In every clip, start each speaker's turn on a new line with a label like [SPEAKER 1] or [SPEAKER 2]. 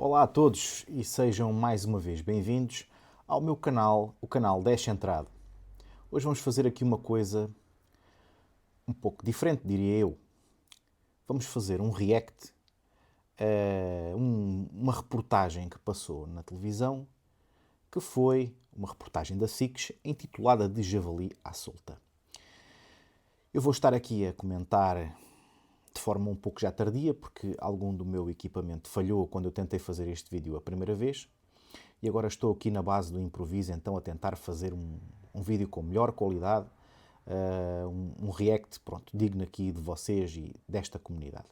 [SPEAKER 1] Olá a todos e sejam mais uma vez bem-vindos ao meu canal, o canal Descentrado. Hoje vamos fazer aqui uma coisa um pouco diferente, diria eu. Vamos fazer um react a uma reportagem que passou na televisão, que foi uma reportagem da SIC intitulada De Javali à Solta. Eu vou estar aqui a comentar de forma um pouco já tardia, porque algum do meu equipamento falhou quando eu tentei fazer este vídeo a primeira vez. E agora estou aqui na base do improviso, então a tentar fazer um vídeo com melhor qualidade, um react, pronto, digno aqui de vocês e desta comunidade.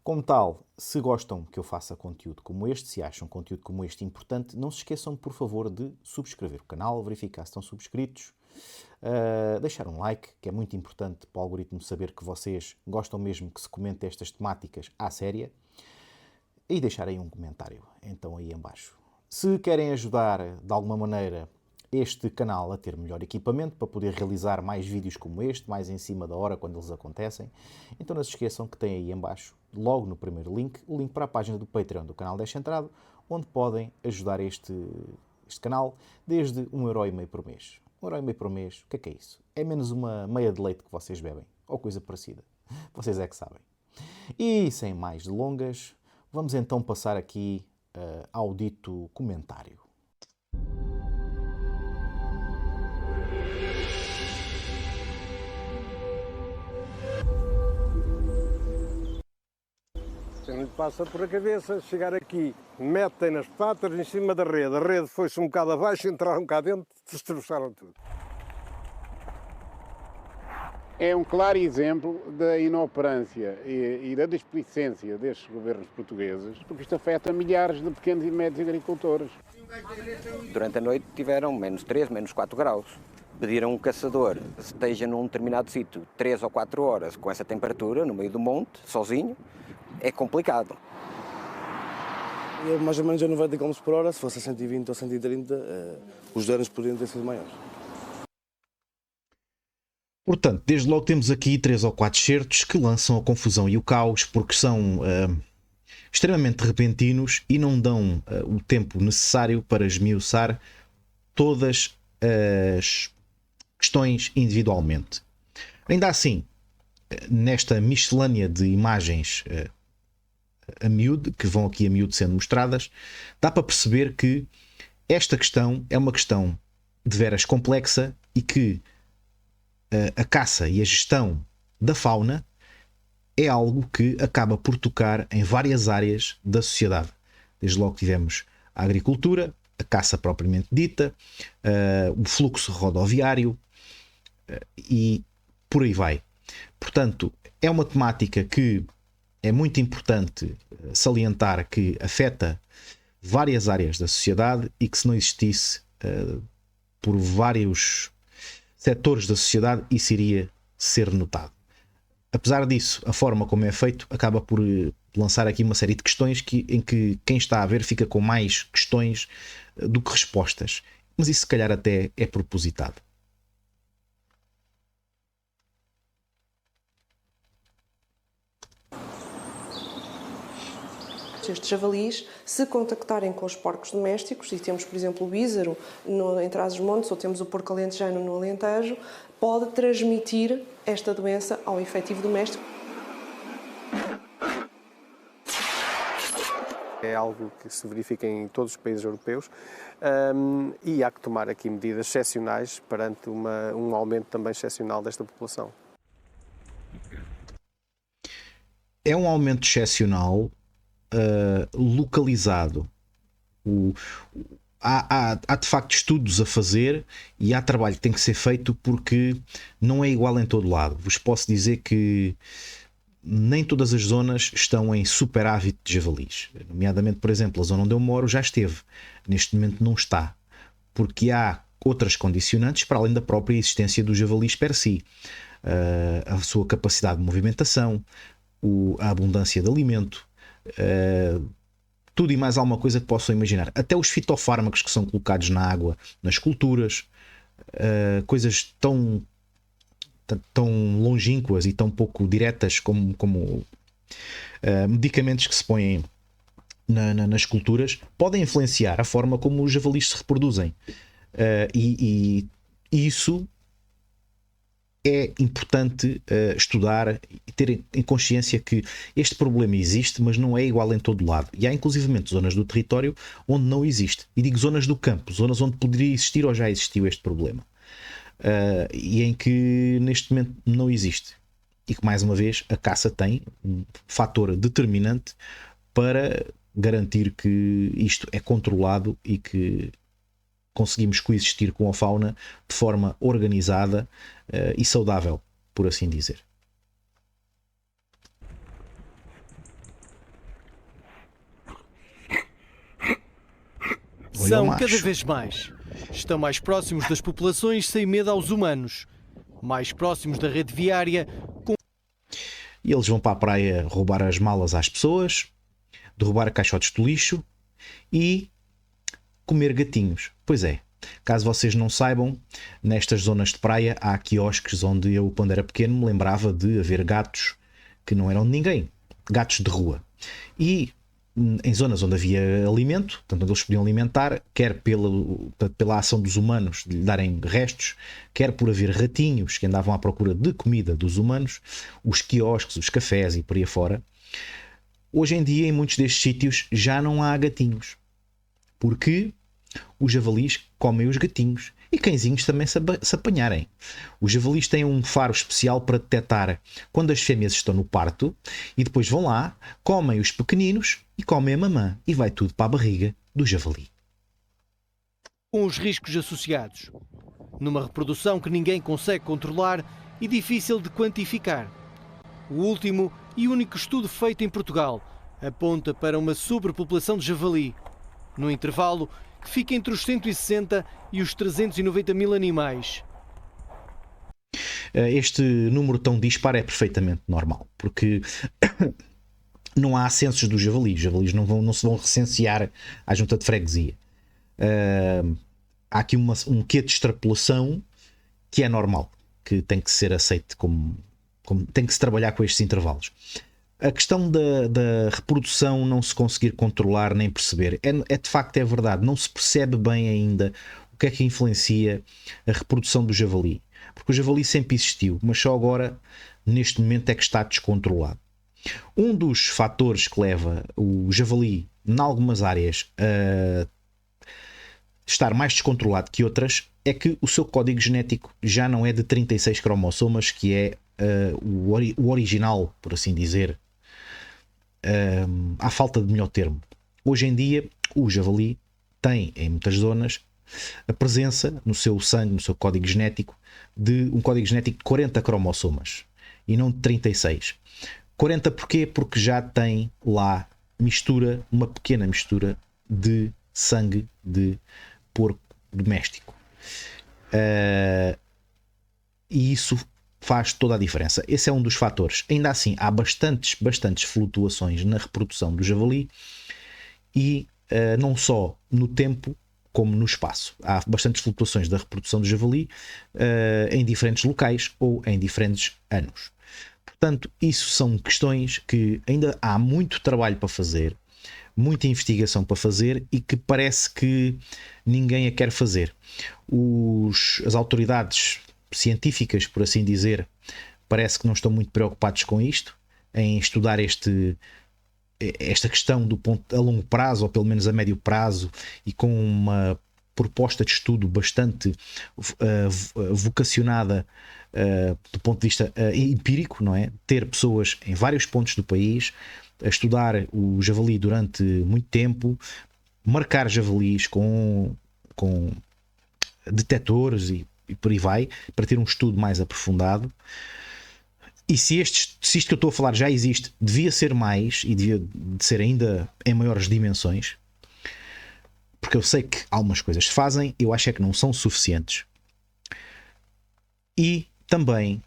[SPEAKER 1] Como tal, se gostam que eu faça conteúdo como este, se acham conteúdo como este importante, não se esqueçam, por favor, de subscrever o canal, verificar se estão subscritos, deixar um like, que é muito importante para o algoritmo saber que vocês gostam mesmo que se comente estas temáticas à séria, e deixar aí um comentário, então aí em baixo. Se querem ajudar de alguma maneira este canal a ter melhor equipamento para poder realizar mais vídeos como este, mais em cima da hora quando eles acontecem, então não se esqueçam que tem aí em baixo, logo no primeiro link, o link para a página do Patreon do canal Descentrado, onde podem ajudar este canal desde 1,5€ por mês. 1,5€ por mês, o que é isso? É menos uma meia de leite que vocês bebem, ou coisa parecida. Vocês é que sabem. E sem mais delongas, vamos então passar aqui ao dito comentário.
[SPEAKER 2] Não lhe passa por a cabeça chegar aqui, metem nas patas em cima da rede. A rede foi-se um bocado abaixo, entraram cá dentro, destroçaram tudo.
[SPEAKER 3] É um claro exemplo da inoperância e da displicência destes governos portugueses, porque isto afeta milhares de pequenos e médios agricultores.
[SPEAKER 4] Durante a noite tiveram menos 3, menos 4 graus. Pediram um caçador que esteja num determinado sítio 3 ou 4 horas com essa temperatura, no meio do monte, sozinho, é complicado.
[SPEAKER 5] Mais ou menos a 90 km por hora, se fosse a 120 ou 130, os danos poderiam ter sido maiores.
[SPEAKER 1] Portanto, desde logo temos aqui 3 ou 4 certos que lançam a confusão e o caos porque são extremamente repentinos e não dão o tempo necessário para esmiuçar todas as questões individualmente. Ainda assim, nesta miscelânea de imagens a miúdo, que vão aqui a miúdo sendo mostradas, dá para perceber que esta questão é uma questão de veras complexa e que a caça e a gestão da fauna é algo que acaba por tocar em várias áreas da sociedade. Desde logo tivemos a agricultura, a caça propriamente dita, o fluxo rodoviário e por aí vai. Portanto, é uma temática que é muito importante salientar que afeta várias áreas da sociedade e que se não existisse por vários setores da sociedade isso iria ser notado. Apesar disso, a forma como é feito acaba por lançar aqui uma série de questões em que quem está a ver fica com mais questões do que respostas. Mas isso se calhar até é propositado.
[SPEAKER 6] Estes javalis, se contactarem com os porcos domésticos, e temos, por exemplo, o ízaro em Trás-os-Montes, ou temos o porco alentejano no Alentejo, pode transmitir esta doença ao efetivo doméstico.
[SPEAKER 2] É algo que se verifica em todos os países europeus e há que tomar aqui medidas excepcionais perante um aumento também excepcional desta população.
[SPEAKER 1] É um aumento excepcional localizado. Há de facto estudos a fazer e há trabalho que tem que ser feito porque não é igual em todo lado. Vos posso dizer que nem todas as zonas estão em superávit de javalis. Nomeadamente, por exemplo, a zona onde eu moro já esteve. Neste momento não está. Porque há outras condicionantes para além da própria existência dos javalis per si. A sua capacidade de movimentação, a abundância de alimento, tudo e mais alguma coisa que possam imaginar. Até os fitofármacos que são colocados na água, nas culturas, coisas tão longínquas e tão pouco diretas como medicamentos que se põem nas culturas podem influenciar a forma como os javalis se reproduzem. E isso é importante estudar e ter em consciência que este problema existe, mas não é igual em todo lado. E há inclusivamente zonas do território onde não existe. E digo zonas do campo, zonas onde poderia existir ou já existiu este problema. E em que neste momento não existe. E que, mais uma vez, a caça tem um fator determinante para garantir que isto é controlado e que conseguimos coexistir com a fauna de forma organizada e saudável, por assim dizer.
[SPEAKER 7] São cada vez mais. Estão mais próximos das populações sem medo aos humanos. Mais próximos da rede viária.
[SPEAKER 1] E eles vão para a praia roubar as malas às pessoas, derrubar caixotes de lixo e comer gatinhos. Pois é, caso vocês não saibam, nestas zonas de praia há quiosques onde eu, quando era pequeno, me lembrava de haver gatos que não eram de ninguém, gatos de rua. E em zonas onde havia alimento, portanto, onde eles podiam alimentar, quer pela ação dos humanos de lhe darem restos, quer por haver ratinhos que andavam à procura de comida dos humanos, os quiosques, os cafés e por aí afora. Hoje em dia, em muitos destes sítios, já não há gatinhos. Porque os javalis comem os gatinhos e cãezinhos também se apanharem. Os javalis têm um faro especial para detectar quando as fêmeas estão no parto e depois vão lá, comem os pequeninos e comem a mamã e vai tudo para a barriga do javali.
[SPEAKER 7] Com os riscos associados. Numa reprodução que ninguém consegue controlar e difícil de quantificar. O último e único estudo feito em Portugal aponta para uma sobrepopulação de javali. No intervalo que fica entre os 160 e os 390 mil animais.
[SPEAKER 1] Este número tão dispar é perfeitamente normal, porque não há censos dos javalis. Os javalis não se vão recensear à junta de freguesia. Há aqui um quê de extrapolação que é normal, que tem que ser aceito como tem que se trabalhar com estes intervalos. A questão da reprodução não se conseguir controlar nem perceber de facto é verdade, não se percebe bem ainda o que é que influencia a reprodução do javali, porque o javali sempre existiu, mas só agora neste momento é que está descontrolado. Um dos fatores que leva o javali em algumas áreas a estar mais descontrolado que outras é que o seu código genético já não é de 36 cromossomas, que é o original, por assim dizer, à falta de melhor termo. Hoje em dia o javali tem em muitas zonas a presença no seu sangue, no seu código genético, de um código genético de 40 cromossomas e não de 36. 40 porquê? Porque já tem lá uma pequena mistura de sangue de porco doméstico. E isso faz toda a diferença. Esse é um dos fatores. Ainda assim, há bastantes flutuações na reprodução do javali e não só no tempo como no espaço. Há bastantes flutuações da reprodução do javali em diferentes locais ou em diferentes anos. Portanto, isso são questões que ainda há muito trabalho para fazer, muita investigação para fazer e que parece que ninguém a quer fazer. As autoridades científicas, por assim dizer, parece que não estão muito preocupados com isto, em estudar esta questão do ponto a longo prazo, ou pelo menos a médio prazo, e com uma proposta de estudo bastante vocacionada do ponto de vista empírico, não é? Ter pessoas em vários pontos do país a estudar o javali durante muito tempo, marcar javalis com detectores e por aí vai, para ter um estudo mais aprofundado. E se isto que eu estou a falar já existe, devia ser mais e devia de ser ainda em maiores dimensões, porque eu sei que algumas coisas se fazem, eu acho é que não são suficientes. E também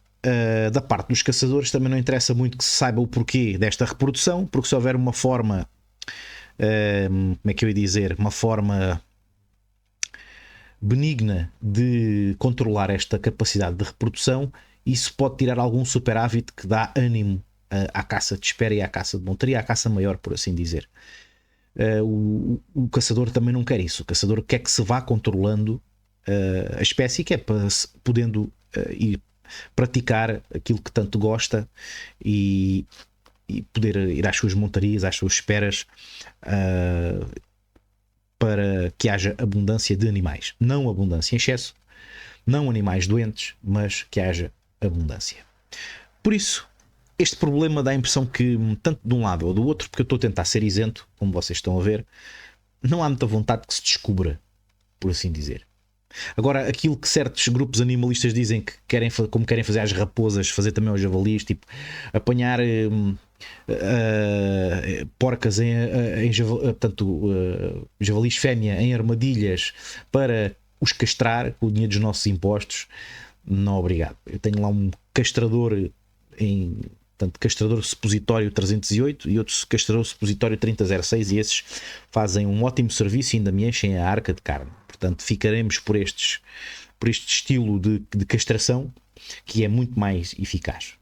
[SPEAKER 1] da parte dos caçadores também não interessa muito que se saiba o porquê desta reprodução, porque se houver uma forma como é que eu ia dizer, uma forma benigna de controlar esta capacidade de reprodução, isso pode tirar algum superávit que dá ânimo à caça de espera e à caça de montaria, à caça maior, por assim dizer. o caçador também não quer isso. O caçador quer que se vá controlando a espécie, que é para podendo ir praticar aquilo que tanto gosta e poder ir às suas montarias, às suas esperas, para que haja abundância de animais. Não abundância em excesso, não animais doentes, mas que haja abundância. Por isso, este problema dá a impressão que, tanto de um lado ou do outro, porque eu estou a tentar ser isento, como vocês estão a ver, não há muita vontade que se descubra, por assim dizer. Agora, aquilo que certos grupos animalistas dizem que querem, como querem fazer às raposas, fazer também aos javalis, tipo apanhar porcas javalis fêmea em armadilhas para os castrar com o dinheiro dos nossos impostos, não obrigado. Eu tenho lá um castrador castrador supositório 308 e outro castrador supositório 3006, e esses fazem um ótimo serviço e ainda me enchem a arca de carne. Portanto, ficaremos por este estilo de castração, que é muito mais eficaz.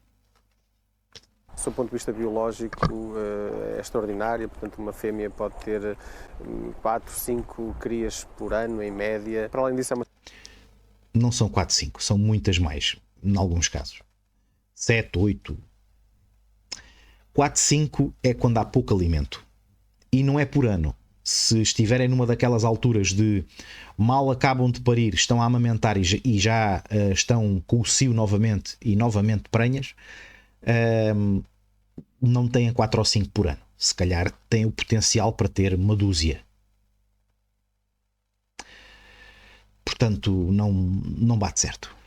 [SPEAKER 2] Do ponto de vista biológico, é extraordinária. Portanto, uma fêmea pode ter 4, 5 crias por ano, em média. Para além disso,
[SPEAKER 1] não são 4, 5, são muitas mais, em alguns casos. 7, 8. 4, 5 é quando há pouco alimento. E não é por ano. Se estiverem numa daquelas alturas de mal acabam de parir, estão a amamentar e já estão com o cio novamente e novamente prenhas, não têm 4 ou 5 por ano. Se calhar têm o potencial para ter uma dúzia. Portanto, não bate certo.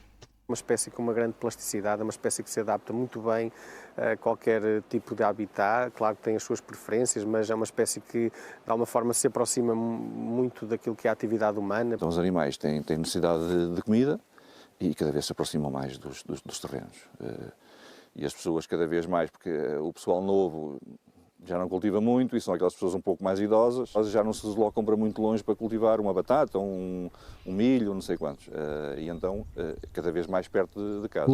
[SPEAKER 2] Uma espécie com uma grande plasticidade, uma espécie que se adapta muito bem a qualquer tipo de habitat. Claro que tem as suas preferências, mas é uma espécie que de alguma forma se aproxima muito daquilo que é a atividade humana.
[SPEAKER 8] Então os animais têm necessidade de comida e cada vez se aproximam mais dos terrenos. E as pessoas cada vez mais, porque o pessoal novo já não cultiva muito e são aquelas pessoas um pouco mais idosas, já não se deslocam para muito longe para cultivar uma batata, um milho, não sei quantos. E então, cada vez mais perto de casa.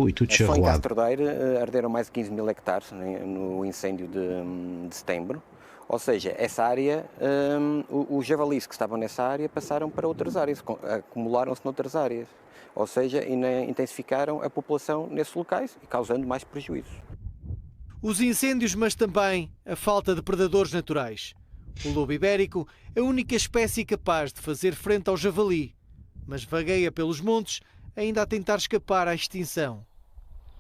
[SPEAKER 4] Só em Castro Daire arderam mais de 15 mil hectares no incêndio de setembro. Ou seja, essa área, os javalis que estavam nessa área passaram para outras áreas, acumularam-se noutras áreas. Ou seja, intensificaram a população nesses locais e causando mais prejuízos.
[SPEAKER 7] Os incêndios, mas também a falta de predadores naturais. O lobo ibérico é a única espécie capaz de fazer frente ao javali, mas vagueia pelos montes ainda a tentar escapar à extinção.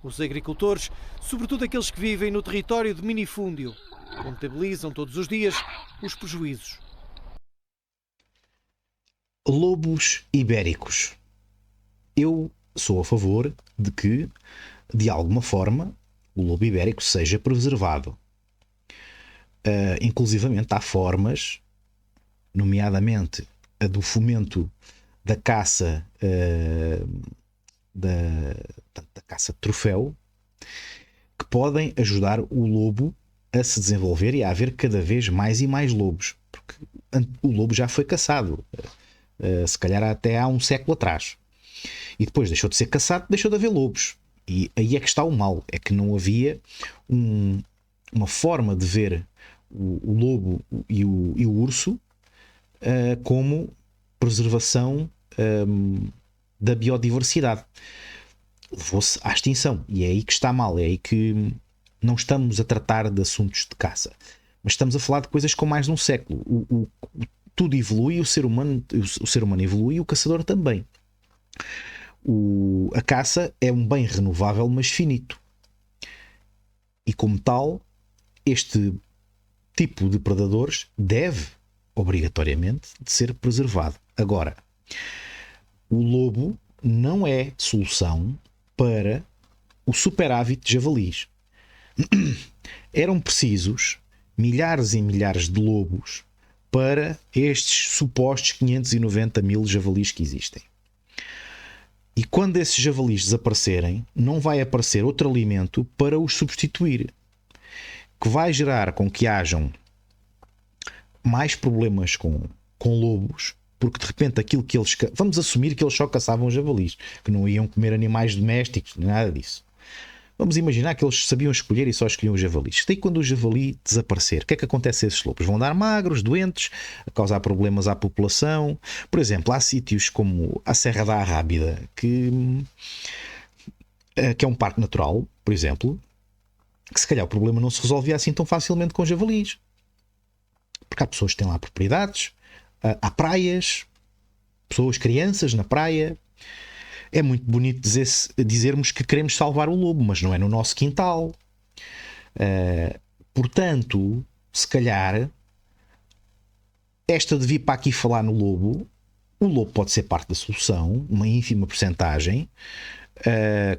[SPEAKER 7] Os agricultores, sobretudo aqueles que vivem no território de minifúndio, contabilizam todos os dias os prejuízos.
[SPEAKER 1] Lobos ibéricos. Eu sou a favor de que, de alguma forma, o lobo ibérico seja preservado. Inclusivamente há formas, nomeadamente a do fomento da caça, da caça de troféu, que podem ajudar o lobo a se desenvolver e a haver cada vez mais e mais lobos, porque o lobo já foi caçado, se calhar até há um século atrás, e depois deixou de ser caçado, deixou de haver lobos. E aí é que está o mal, é que não havia uma forma de ver o lobo e o urso como preservação da biodiversidade. Levou-se à extinção, e é aí que está mal, é aí que não estamos a tratar de assuntos de caça, mas estamos a falar de coisas com mais de um século. Tudo evolui, o ser humano evolui e o caçador também. A caça é um bem renovável, mas finito. E como tal, este tipo de predadores deve, obrigatoriamente, de ser preservado. Agora, o lobo não é solução para o superávit de javalis. Eram precisos milhares e milhares de lobos para estes supostos 590 mil javalis que existem. E quando esses javalis desaparecerem, não vai aparecer outro alimento para os substituir, que vai gerar com que hajam mais problemas com lobos, porque de repente aquilo que eles... Vamos assumir que eles só caçavam javalis, que não iam comer animais domésticos, nada disso. Vamos imaginar que eles sabiam escolher e só escolhiam os javalis. Daí quando o javali desaparecer, o que é que acontece a esses lobos? Vão dar magros, doentes, a causar problemas à população. Por exemplo, há sítios como a Serra da Arrábida, que é um parque natural, por exemplo, que se calhar o problema não se resolvia assim tão facilmente com javalis. Porque há pessoas que têm lá propriedades, há praias, pessoas, crianças na praia. É muito bonito dizermos que queremos salvar o lobo, mas não é no nosso quintal. Portanto, se calhar, esta de vir para aqui falar no lobo, o lobo pode ser parte da solução, uma ínfima percentagem,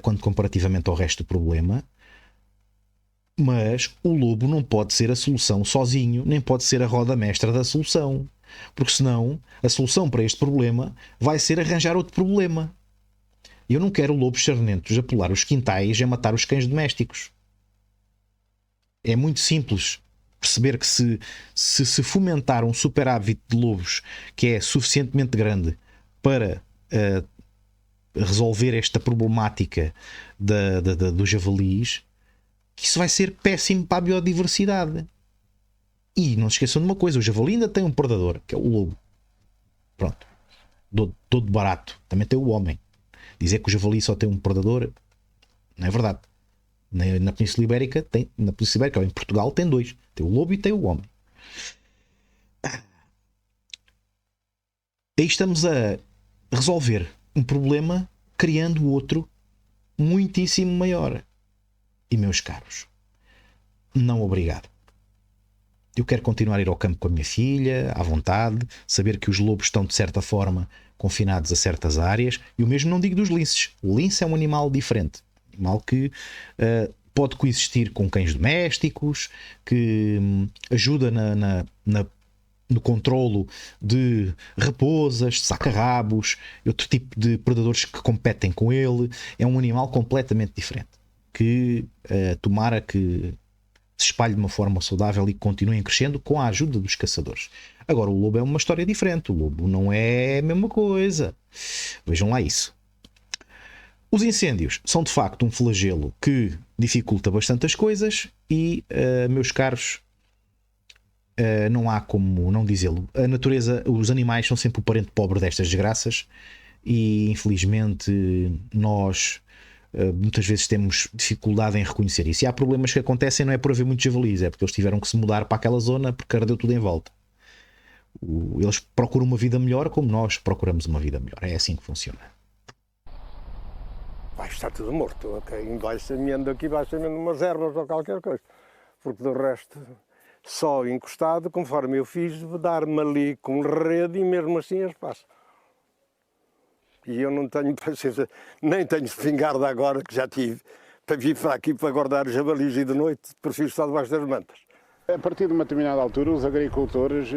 [SPEAKER 1] quando comparativamente ao resto do problema, mas o lobo não pode ser a solução sozinho, nem pode ser a roda mestra da solução, porque senão a solução para este problema vai ser arranjar outro problema. Eu não quero lobos sarnentos a pular os quintais e a matar os cães domésticos. É muito simples perceber que se fomentar um superávit de lobos que é suficientemente grande para resolver esta problemática dos javalis, que isso vai ser péssimo para a biodiversidade. E não se esqueçam de uma coisa, o javali ainda tem um predador, que é o lobo. Pronto. Todo barato. Também tem o homem. Dizer que o javali só tem um predador não é verdade. Na Península Ibérica ou em Portugal tem dois. Tem o lobo e tem o homem. Aí estamos a resolver um problema criando outro muitíssimo maior. E meus caros, não obrigado. Eu quero continuar a ir ao campo com a minha filha, à vontade, saber que os lobos estão de certa forma confinados a certas áreas, e o mesmo não digo dos linces. O lince é um animal diferente, um animal que pode coexistir com cães domésticos, que ajuda no controlo de raposas, de saca-rabos, outro tipo de predadores que competem com ele. É um animal completamente diferente, que tomara que se espalhe de uma forma saudável e continuem crescendo com a ajuda dos caçadores. Agora, o lobo é uma história diferente. O lobo não é a mesma coisa. Vejam lá isso. Os incêndios são de facto um flagelo que dificulta bastante as coisas e, meus caros, não há como não dizê-lo. A natureza, os animais são sempre o parente pobre destas desgraças e, infelizmente, nós muitas vezes temos dificuldade em reconhecer isso. E há problemas que acontecem não é por haver muitos javalis, é porque eles tiveram que se mudar para aquela zona porque ardeu tudo em volta. Eles procuram uma vida melhor como nós procuramos uma vida melhor. É assim que funciona.
[SPEAKER 9] Vai estar tudo morto, ok? Vai semeando aqui, vai semeando umas ervas ou qualquer coisa, porque do resto só encostado, conforme eu fiz, dar-me ali com rede e mesmo assim as passo. E eu não tenho paciência, nem tenho espingarda agora, que já tive, para vir para aqui para guardar os javalis e de noite prefiro estar debaixo das mantas.
[SPEAKER 3] A partir de uma determinada altura, os agricultores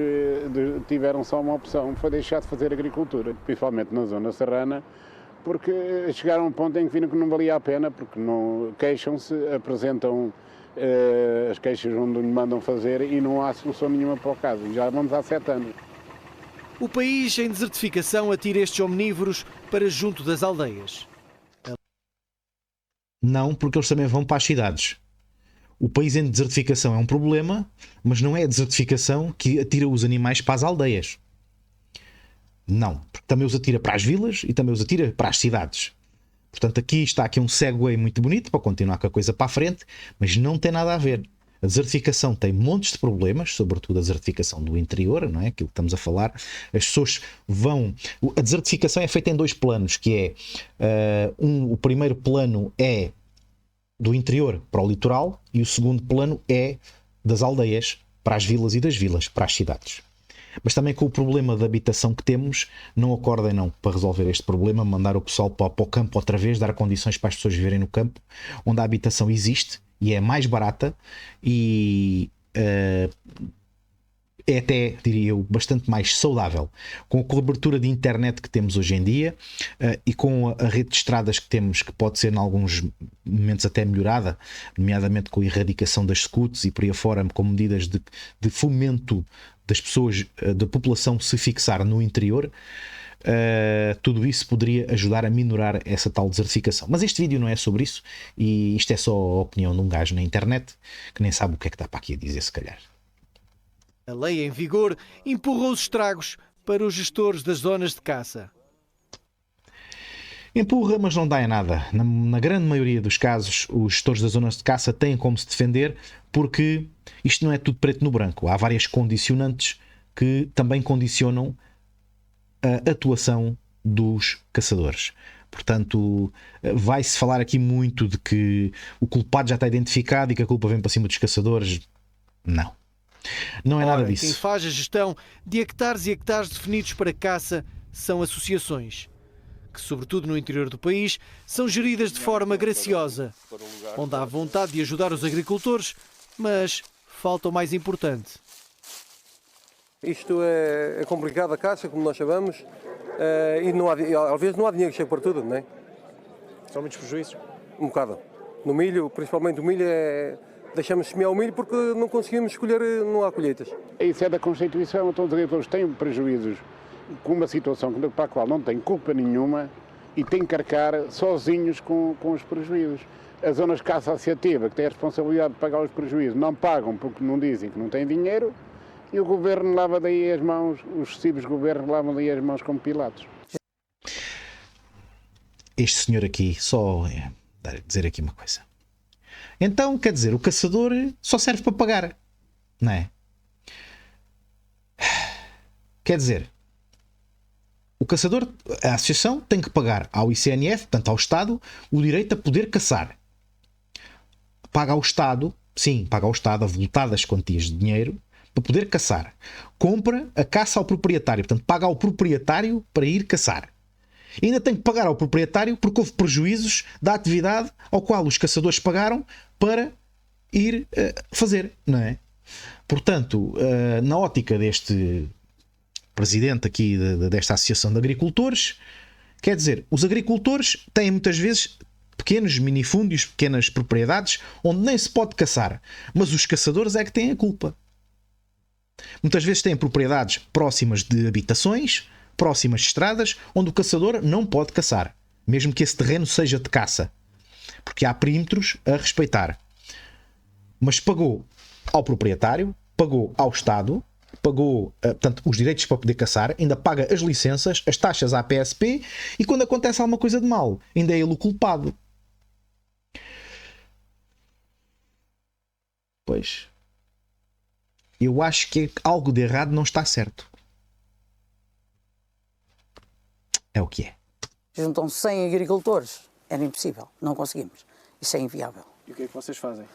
[SPEAKER 3] tiveram só uma opção, foi deixar de fazer agricultura, principalmente na zona serrana, porque chegaram a um ponto em que viram que não valia a pena, porque não queixam-se, apresentam as queixas onde lhe mandam fazer e não há solução nenhuma para o caso. Já vamos há 7 anos.
[SPEAKER 7] O país em desertificação atira estes omnívoros para junto das aldeias.
[SPEAKER 1] Não, porque eles também vão para as cidades. O país em desertificação é um problema, mas não é a desertificação que atira os animais para as aldeias. Não, porque também os atira para as vilas e também os atira para as cidades. Portanto, está aqui um segue muito bonito para continuar com a coisa para a frente, mas não tem nada a ver. A desertificação tem montes de problemas, sobretudo a desertificação do interior, não é? Aquilo que estamos a falar. As pessoas vão... A desertificação é feita em 2 planos, que é... o primeiro plano é do interior para o litoral e o segundo plano é das aldeias para as vilas e das vilas para as cidades. Mas também com o problema de habitação que temos, não acordem não para resolver este problema, mandar o pessoal para o campo outra vez, dar condições para as pessoas viverem no campo, onde a habitação existe e é mais barata e é até, diria eu, bastante mais saudável. Com a cobertura de internet que temos hoje em dia e com a rede de estradas que temos, que pode ser em alguns momentos até melhorada, nomeadamente com a erradicação das scouts e por aí afora, com medidas de fomento das pessoas, da população se fixar no interior, tudo isso poderia ajudar a minorar essa tal desertificação. Mas este vídeo não é sobre isso, e isto é só a opinião de um gajo na internet que nem sabe o que é que está para aqui a dizer, se calhar.
[SPEAKER 7] A lei em vigor empurrou os estragos para os gestores das zonas de caça.
[SPEAKER 1] Empurra, mas não dá em nada. Na grande maioria dos casos, os gestores das zonas de caça têm como se defender, porque isto não é tudo preto no branco. Há várias condicionantes que também condicionam a atuação dos caçadores. Portanto, vai-se falar aqui muito de que o culpado já está identificado e que a culpa vem para cima dos caçadores. Não. Não é nada disso.
[SPEAKER 7] Quem faz a gestão de hectares e hectares definidos para caça são associações, que, sobretudo no interior do país, são geridas de forma graciosa, onde há vontade de ajudar os agricultores, mas falta o mais importante.
[SPEAKER 10] Isto é complicado, a caça, como nós chamamos, e não há, às vezes não há dinheiro que chegue para tudo, não é?
[SPEAKER 2] São muitos prejuízos?
[SPEAKER 10] Um bocado. No milho, principalmente o milho, deixamos semear o milho porque não conseguimos escolher, não há colheitas.
[SPEAKER 3] Isso é da Constituição, então os agricultores têm prejuízos com uma situação para a qual não têm culpa nenhuma e têm que arcar sozinhos com os prejuízos. As zonas de caça associativa, que têm a responsabilidade de pagar os prejuízos, não pagam porque não dizem que não têm dinheiro, e o governo lava daí as mãos, os sucessivos governos lavam daí as mãos como Pilatos.
[SPEAKER 1] Este senhor aqui, só dizer aqui uma coisa. Então, quer dizer, o caçador só serve para pagar, não é? Quer dizer, o caçador, a associação tem que pagar ao ICNF, portanto ao Estado, o direito a poder caçar. Paga ao Estado, sim, paga ao Estado avultadas quantias de dinheiro para poder caçar. Compra a caça ao proprietário, portanto paga ao proprietário para ir caçar. E ainda tem que pagar ao proprietário porque houve prejuízos da atividade ao qual os caçadores pagaram para ir fazer, não é? Portanto, na ótica deste presidente aqui desta Associação de Agricultores, quer dizer, os agricultores têm muitas vezes pequenos minifúndios, pequenas propriedades onde nem se pode caçar, mas os caçadores é que têm a culpa. Muitas vezes têm propriedades próximas de habitações, próximas de estradas, onde o caçador não pode caçar, mesmo que esse terreno seja de caça, porque há perímetros a respeitar. Mas pagou ao proprietário, pagou ao Estado, pagou, portanto, os direitos para poder caçar, ainda paga as licenças, as taxas à PSP, e quando acontece alguma coisa de mal, ainda é ele o culpado. Pois, eu acho que algo de errado não está certo. É o que é.
[SPEAKER 11] Juntam 100 agricultores. Era impossível. Não conseguimos. Isso é inviável.
[SPEAKER 2] E o que é que vocês fazem?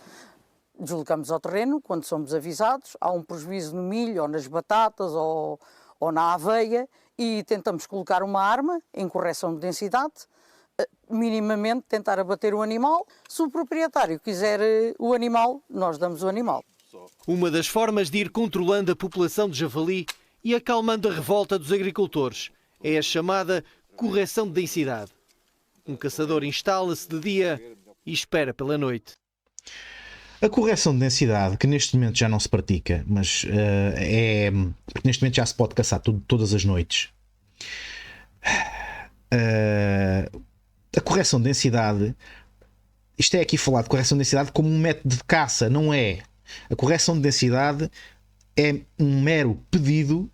[SPEAKER 11] Deslocamos ao terreno quando somos avisados. Há um prejuízo no milho, ou nas batatas, ou na aveia, e tentamos colocar uma arma em correção de densidade, minimamente tentar abater o animal. Se o proprietário quiser o animal, nós damos o animal.
[SPEAKER 7] Uma das formas de ir controlando a população de javali e acalmando a revolta dos agricultores é a chamada correção de densidade. Um caçador instala-se de dia e espera pela noite.
[SPEAKER 1] A correção de densidade, que neste momento já não se pratica, mas porque neste momento já se pode caçar todas as noites. A correção de densidade, isto é aqui falar de correção de densidade como um método de caça, não é? A correção de densidade é um mero pedido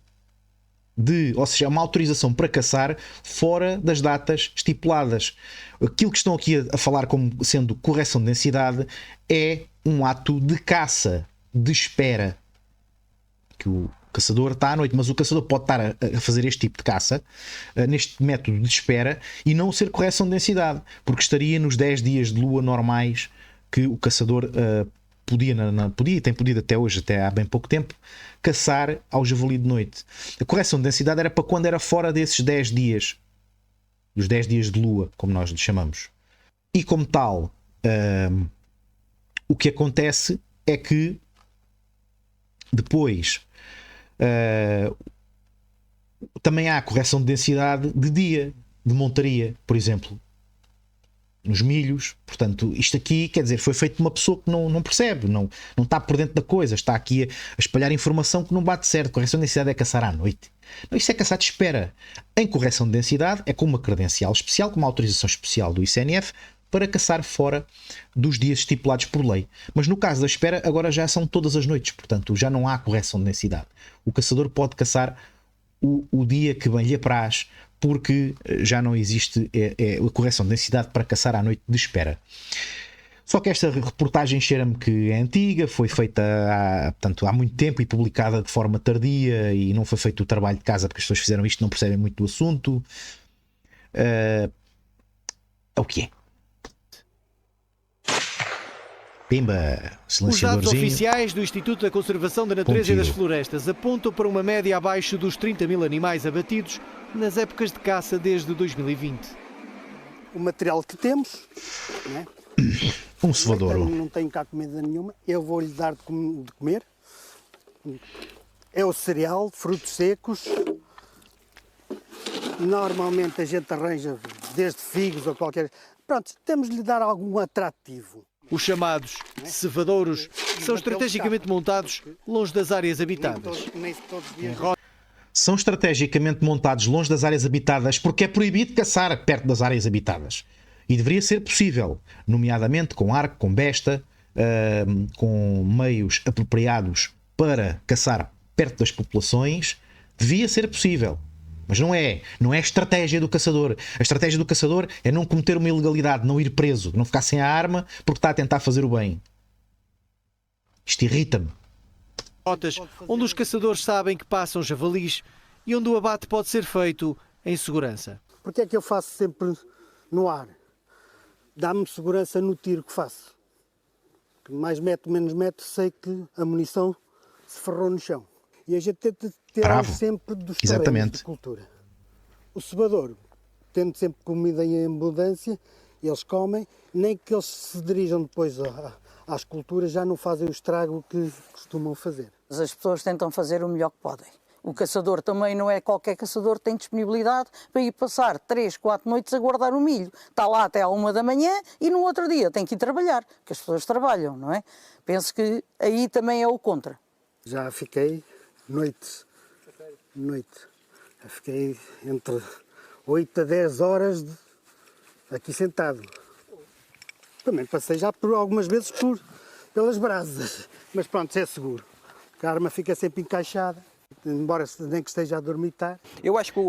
[SPEAKER 1] ou seja, uma autorização para caçar fora das datas estipuladas. Aquilo que estão aqui a falar como sendo correção de densidade é um ato de caça, de espera. Que o caçador está à noite, mas o caçador pode estar a fazer este tipo de caça, neste método de espera, e não ser correção de densidade, porque estaria nos 10 dias de lua normais que o caçador podia e tem podido até hoje, até há bem pouco tempo, caçar ao javali de noite. A correção de densidade era para quando era fora desses 10 dias, dos 10 dias de lua, como nós lhe chamamos. E como tal, o que acontece é que depois também há correção de densidade de dia, de montaria, por exemplo. nos milhos. Portanto, isto aqui, quer dizer, foi feito de uma pessoa que não percebe, não está por dentro da coisa, está aqui a espalhar informação que não bate certo. Correção de densidade é caçar à noite. Não, isso é caçar de espera. Em correção de densidade é com uma credencial especial, com uma autorização especial do ICNF, para caçar fora dos dias estipulados por lei. Mas no caso da espera, agora já são todas as noites, portanto já não há correção de densidade. O caçador pode caçar o dia que bem lhe apraz, porque já não existe a correção de densidade para caçar à noite de espera. Só que esta reportagem cheira-me que é antiga, foi feita há muito tempo e publicada de forma tardia, e não foi feito o trabalho de casa porque as pessoas fizeram isto, não percebem muito do assunto. É o que é? Pimba,
[SPEAKER 7] Os dados oficiais do Instituto da Conservação da Natureza e das Florestas apontam para uma média abaixo dos 30 mil animais abatidos nas épocas de caça desde 2020.
[SPEAKER 12] O material que temos, né?
[SPEAKER 1] Um cevadouro.
[SPEAKER 12] Não tenho cá comida nenhuma, eu vou-lhe dar de comer. É o cereal, frutos secos. Normalmente a gente arranja desde figos ou qualquer... Pronto, temos de lhe dar algum atrativo.
[SPEAKER 7] Os chamados cevadouros são estrategicamente montados longe das áreas habitadas.
[SPEAKER 1] São estrategicamente montados longe das áreas habitadas porque é proibido caçar perto das áreas habitadas. E deveria ser possível, nomeadamente com arco, com besta, com meios apropriados para caçar perto das populações, devia ser possível. Mas não é a estratégia do caçador. A estratégia do caçador é não cometer uma ilegalidade, não ir preso, não ficar sem a arma porque está a tentar fazer o bem. Isto irrita-me.
[SPEAKER 7] Rotas onde os caçadores sabem que passam javalis e onde o abate pode ser feito em segurança.
[SPEAKER 12] Porque é que eu faço sempre no ar? Dá-me segurança no tiro que faço. Mais metro, menos metro, sei que a munição se ferrou no chão. E a gente tenta tirar sempre dos terrenos de cultura. O cevadouro, tendo sempre comida em abundância, eles comem, nem que eles se dirijam depois às culturas, já não fazem o estrago que costumam fazer.
[SPEAKER 11] As pessoas tentam fazer o melhor que podem. O caçador também não é qualquer caçador que tem disponibilidade para ir passar 3, 4 noites a guardar o milho. Está lá até à 1 da manhã e no outro dia tem que ir trabalhar, que as pessoas trabalham, não é? Penso que aí também é o contra.
[SPEAKER 12] Já fiquei noite. Fiquei entre 8 a 10 horas aqui sentado. Também passei já por algumas vezes pelas brasas, mas pronto, é seguro. A arma fica sempre encaixada, embora nem que esteja a dormitar.
[SPEAKER 4] Eu acho que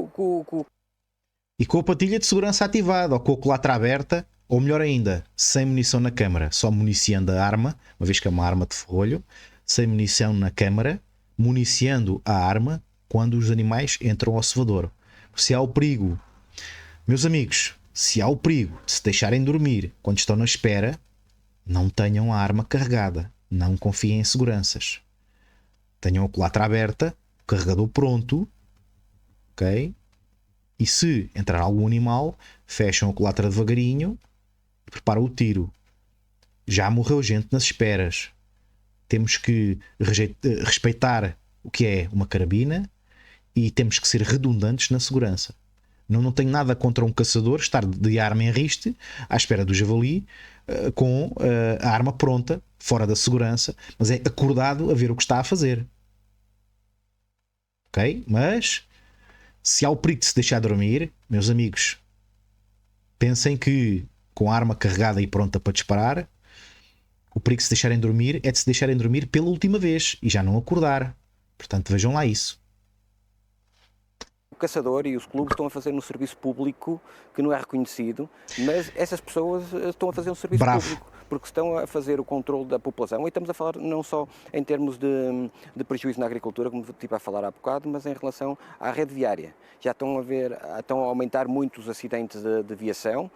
[SPEAKER 1] E com a patilha de segurança ativada, ou com a culatra aberta, ou melhor ainda, sem munição na câmara, só municiando a arma, uma vez que é uma arma de ferrolho, sem munição na câmara, municiando a arma quando os animais entram ao cevadouro. Se há o perigo, meus amigos, se há o perigo de se deixarem dormir quando estão na espera, não tenham a arma carregada, não confiem em seguranças. Tenham a culatra aberta, o carregador pronto, ok? E se entrar algum animal, fecham a culatra devagarinho e preparam o tiro. Já morreu gente nas esperas. Temos que respeitar o que é uma carabina e temos que ser redundantes na segurança. Não tenho nada contra um caçador estar de arma em riste, à espera do javali, com a arma pronta, fora da segurança, mas é acordado a ver o que está a fazer. Ok? Mas se há o perigo de se deixar dormir, meus amigos, pensem que com a arma carregada e pronta para disparar, o perigo de se deixarem dormir é de se deixarem dormir pela última vez e já não acordar. Portanto, vejam lá isso.
[SPEAKER 4] O caçador e os clubes estão a fazer um serviço público que não é reconhecido, mas essas pessoas estão a fazer um serviço público, porque estão a fazer o controle da população. E estamos a falar não só em termos de prejuízo na agricultura, como estive a falar há bocado, mas em relação à rede viária. Já estão a aumentar muito os acidentes de viação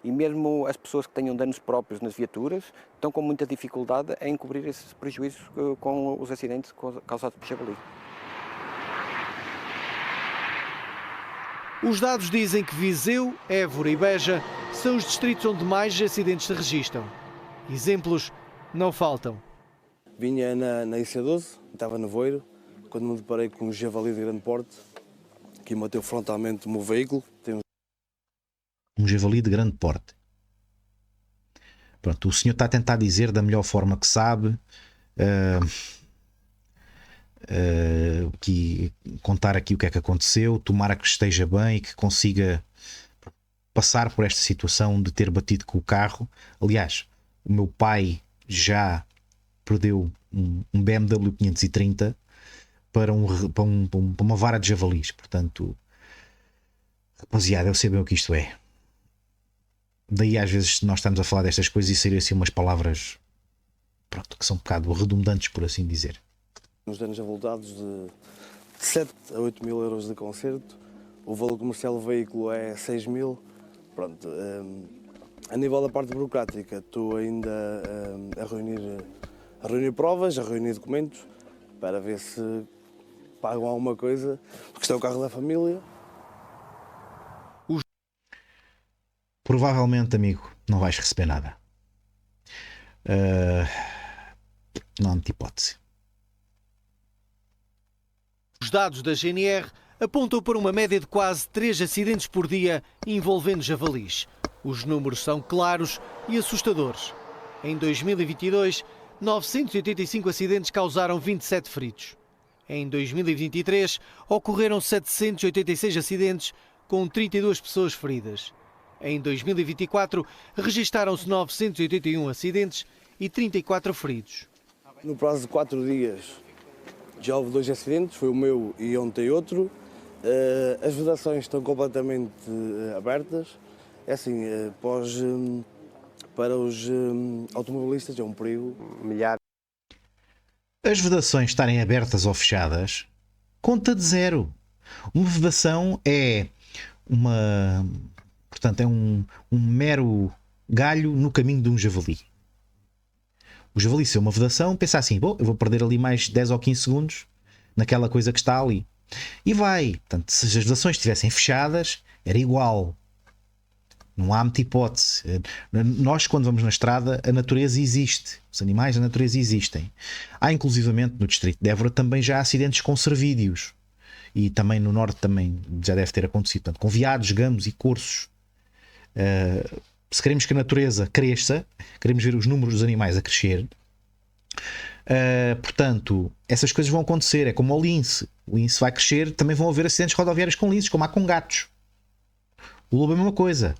[SPEAKER 4] e mesmo as pessoas que tenham danos próprios nas viaturas estão com muita dificuldade em cobrir esses prejuízos com os acidentes causados por javali.
[SPEAKER 7] Os dados dizem que Viseu, Évora e Beja são os distritos onde mais acidentes se registram. Exemplos não faltam.
[SPEAKER 5] Vinha na IC12, estava no Voiro, quando me deparei com um javali de grande porte, que bateu frontalmente o meu veículo.
[SPEAKER 1] Um javali de grande porte. Pronto, o senhor está a tentar dizer da melhor forma que sabe, que contar aqui o que é que aconteceu, tomara que esteja bem e que consiga passar por esta situação de ter batido com o carro. Aliás, o meu pai já perdeu um BMW 530 para uma vara de javalis. Portanto, rapaziada, eu sei bem o que isto é. Daí às vezes nós estamos a falar destas coisas e saírem assim umas palavras, pronto, que são um bocado redundantes, por assim dizer.
[SPEAKER 5] Nos danos avultados de 7 a 8 mil euros de conserto, o valor comercial do veículo é 6 mil. Pronto, a nível da parte burocrática, estou ainda a reunir provas, a reunir documentos, para ver se pagam alguma coisa, porque isto é o carro da família.
[SPEAKER 1] Provavelmente, amigo, não vais receber nada. Não há muita hipótese.
[SPEAKER 7] Os dados da GNR apontam para uma média de quase 3 acidentes por dia envolvendo javalis. Os números são claros e assustadores. Em 2022, 985 acidentes causaram 27 feridos. Em 2023, ocorreram 786 acidentes com 32 pessoas feridas. Em 2024, registaram-se 981 acidentes e 34 feridos.
[SPEAKER 5] No prazo de 4 dias já houve 2 acidentes, foi o meu e ontem outro. As vedações estão completamente abertas. É assim, para os automobilistas é um perigo.
[SPEAKER 1] As vedações estarem abertas ou fechadas conta de zero. Uma vedação é portanto, é um mero galho no caminho de um javali. O javali, se é uma vedação, pensa assim: bom, eu vou perder ali mais 10 ou 15 segundos naquela coisa que está ali. E vai. Portanto, se as vedações estivessem fechadas, era igual. Não há muita hipótese. Nós, quando vamos na estrada, a natureza existe. Os animais da natureza existem. Há, inclusivamente, no distrito de Évora, também já há acidentes com cervídeos. E também no norte também já deve ter acontecido. Portanto, com veados, gamos e corços. Se queremos que a natureza cresça, queremos ver os números dos animais a crescer, portanto, essas coisas vão acontecer. É como o lince. O lince vai crescer, também vão haver acidentes rodoviários com linces, como há com gatos. O lobo é a mesma coisa.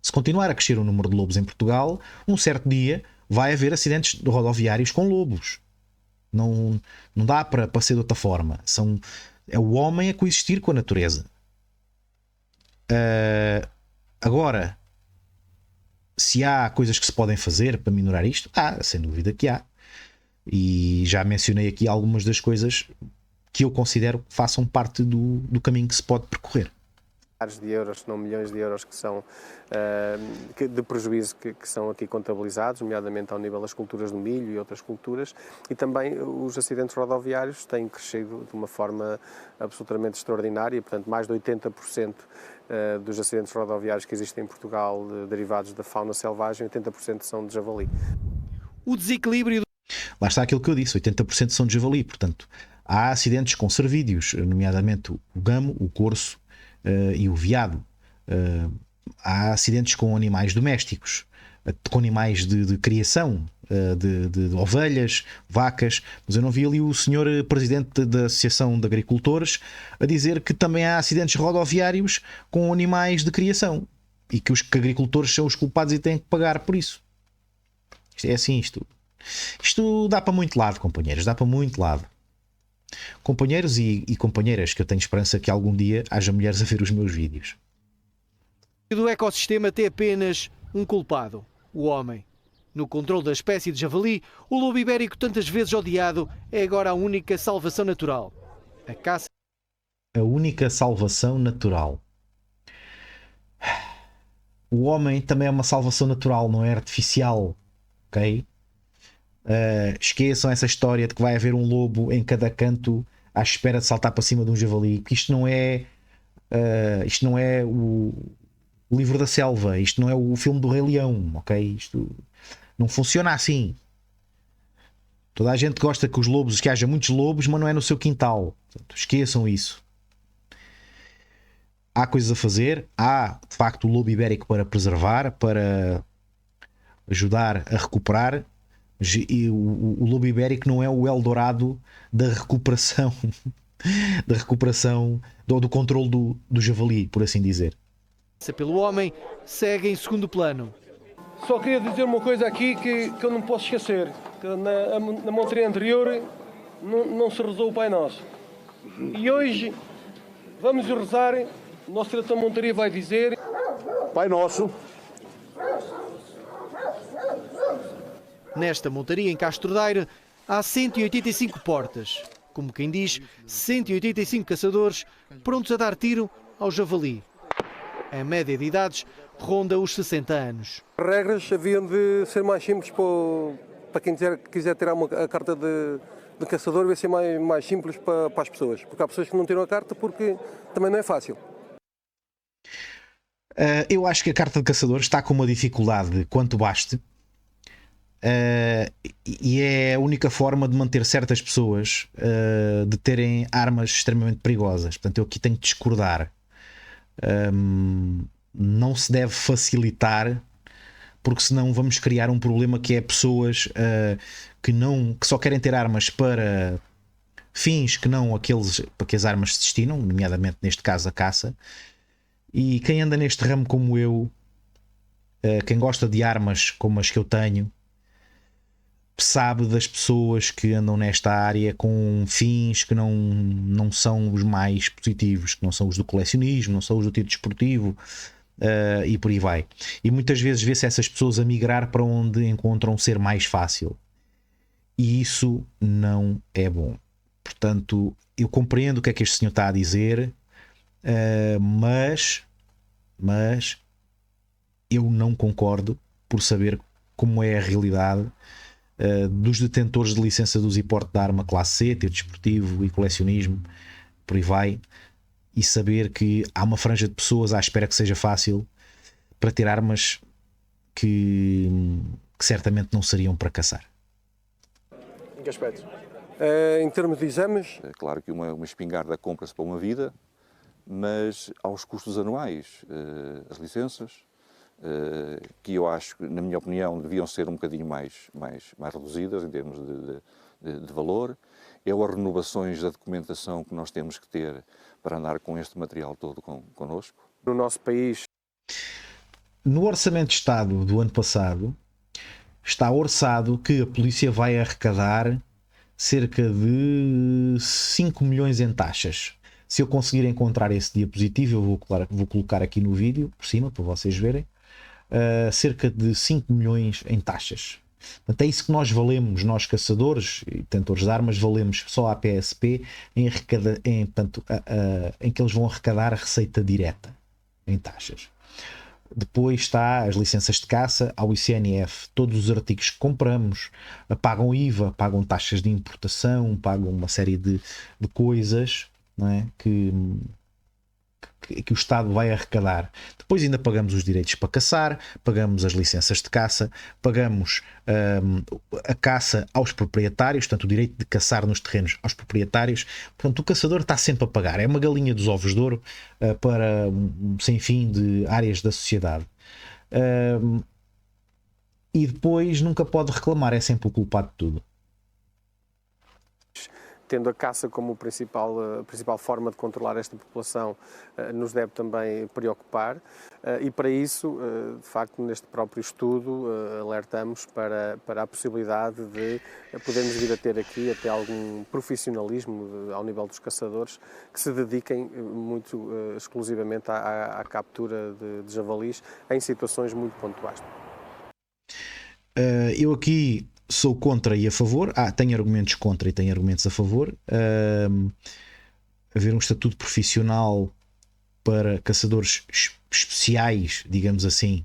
[SPEAKER 1] Se continuar a crescer o número de lobos em Portugal, um certo dia vai haver acidentes rodoviários com lobos. Não dá para ser de outra forma. É o homem a coexistir com a natureza. Agora, se há coisas que se podem fazer para minorar isto, sem dúvida que há. E já mencionei aqui algumas das coisas que eu considero que façam parte do caminho que se pode percorrer.
[SPEAKER 2] Milhares de euros, se não milhões de euros que são de prejuízo que são aqui contabilizados, nomeadamente ao nível das culturas do milho e outras culturas, e também os acidentes rodoviários têm crescido de uma forma absolutamente extraordinária, portanto mais de 80% dos acidentes rodoviários que existem em Portugal derivados da fauna selvagem, 80% são de javali.
[SPEAKER 7] O desequilíbrio...
[SPEAKER 1] Lá está aquilo que eu disse, 80% são de javali, portanto há acidentes com cervídeos, nomeadamente o gamo, o corço, e o veado. Há acidentes com animais domésticos, com animais de criação, de ovelhas, vacas, mas eu não vi ali o senhor presidente da Associação de Agricultores a dizer que também há acidentes rodoviários com animais de criação e que os agricultores são os culpados e têm que pagar por isso. Isto é assim, isto dá para muito lado, companheiros, dá para muito lado. Companheiros e companheiras, que eu tenho esperança que algum dia haja mulheres a ver os meus vídeos.
[SPEAKER 7] Do ecossistema tem apenas um culpado: o homem. No controle da espécie de javali, o lobo ibérico, tantas vezes odiado, é agora a única salvação natural. A caça...
[SPEAKER 1] A única salvação natural. O homem também é uma salvação natural, não é artificial, ok? Esqueçam essa história de que vai haver um lobo em cada canto à espera de saltar para cima de um javali, porque isto não é o livro da selva, isto não é o filme do Rei Leão, ok? Isto não funciona assim. Toda a gente gosta que haja muitos lobos, mas não é no seu quintal. Portanto, esqueçam isso. Há coisas a fazer, há de facto o lobo ibérico para preservar, para ajudar a recuperar. E o lobo ibérico não é o Eldorado da recuperação do controle do javali, por assim dizer.
[SPEAKER 7] Pelo homem, segue em segundo plano.
[SPEAKER 10] Só queria dizer uma coisa aqui que eu não posso esquecer, que na montaria anterior não se rezou o Pai Nosso. E hoje vamos rezar, o nosso diretor da montaria vai dizer:
[SPEAKER 13] Pai Nosso.
[SPEAKER 7] Nesta montaria em Castro Daire há 185 portas. Como quem diz, 185 caçadores prontos a dar tiro ao javali. A média de idades ronda os 60 anos.
[SPEAKER 10] As regras haviam de ser mais simples para quem quiser tirar a carta de caçador, devia ser mais simples para as pessoas. Porque há pessoas que não tiram a carta porque também não é fácil.
[SPEAKER 1] Eu acho que a carta de caçador está com uma dificuldade quanto baste. E é a única forma de manter certas pessoas de terem armas extremamente perigosas. Portanto, eu aqui tenho que discordar. Não se deve facilitar, porque senão vamos criar um problema que é pessoas que só querem ter armas para fins que não aqueles para que as armas se destinam, nomeadamente neste caso a caça. E quem anda neste ramo como eu, quem gosta de armas como as que eu tenho, sabe das pessoas que andam nesta área com fins que não são os mais positivos, que não são os do colecionismo, não são os do tiro desportivo, e por aí vai. E muitas vezes vê-se essas pessoas a migrar para onde encontram um ser mais fácil. E isso não é bom. Portanto, eu compreendo o que é que este senhor está a dizer, mas eu não concordo, por saber como é a realidade dos detentores de licença de uso e porte de arma classe C, tiro desportivo e colecionismo, por aí vai, e saber que há uma franja de pessoas à espera que seja fácil para ter armas que certamente não seriam para caçar.
[SPEAKER 10] Em que aspecto? Em termos de exames?
[SPEAKER 8] É claro que uma espingarda compra-se para uma vida, mas aos custos anuais, as licenças, que eu acho, na minha opinião, deviam ser um bocadinho mais reduzidas em termos de valor. É as renovações da documentação que nós temos que ter para andar com este material todo connosco.
[SPEAKER 2] No nosso país...
[SPEAKER 1] No Orçamento de Estado do ano passado, está orçado que a polícia vai arrecadar cerca de 5 milhões em taxas. Se eu conseguir encontrar esse diapositivo, eu vou colocar aqui no vídeo, por cima, para vocês verem. Cerca de 5 milhões em taxas. Portanto, é isso que nós valemos, nós caçadores e detentores de armas, valemos só à PSP em que eles vão arrecadar a receita direta em taxas. Depois está as licenças de caça, ao ICNF, todos os artigos que compramos, pagam IVA, pagam taxas de importação, pagam uma série de coisas, não é? que o Estado vai arrecadar. Depois ainda pagamos os direitos para caçar, pagamos as licenças de caça, pagamos a caça aos proprietários, portanto o direito de caçar nos terrenos aos proprietários. Portanto o caçador está sempre a pagar, é uma galinha dos ovos de ouro para um sem fim de áreas da sociedade. E depois nunca pode reclamar, é sempre o culpado de tudo.
[SPEAKER 2] Tendo a caça como a principal forma de controlar esta população, nos deve também preocupar, e para isso, de facto, neste próprio estudo, alertamos para a possibilidade de podermos vir a ter aqui até algum profissionalismo ao nível dos caçadores que se dediquem muito exclusivamente à captura de javalis em situações muito pontuais.
[SPEAKER 1] Eu aqui sou contra e a favor. Tenho argumentos contra e tenho argumentos a favor. Haver um estatuto profissional para caçadores especiais, digamos assim,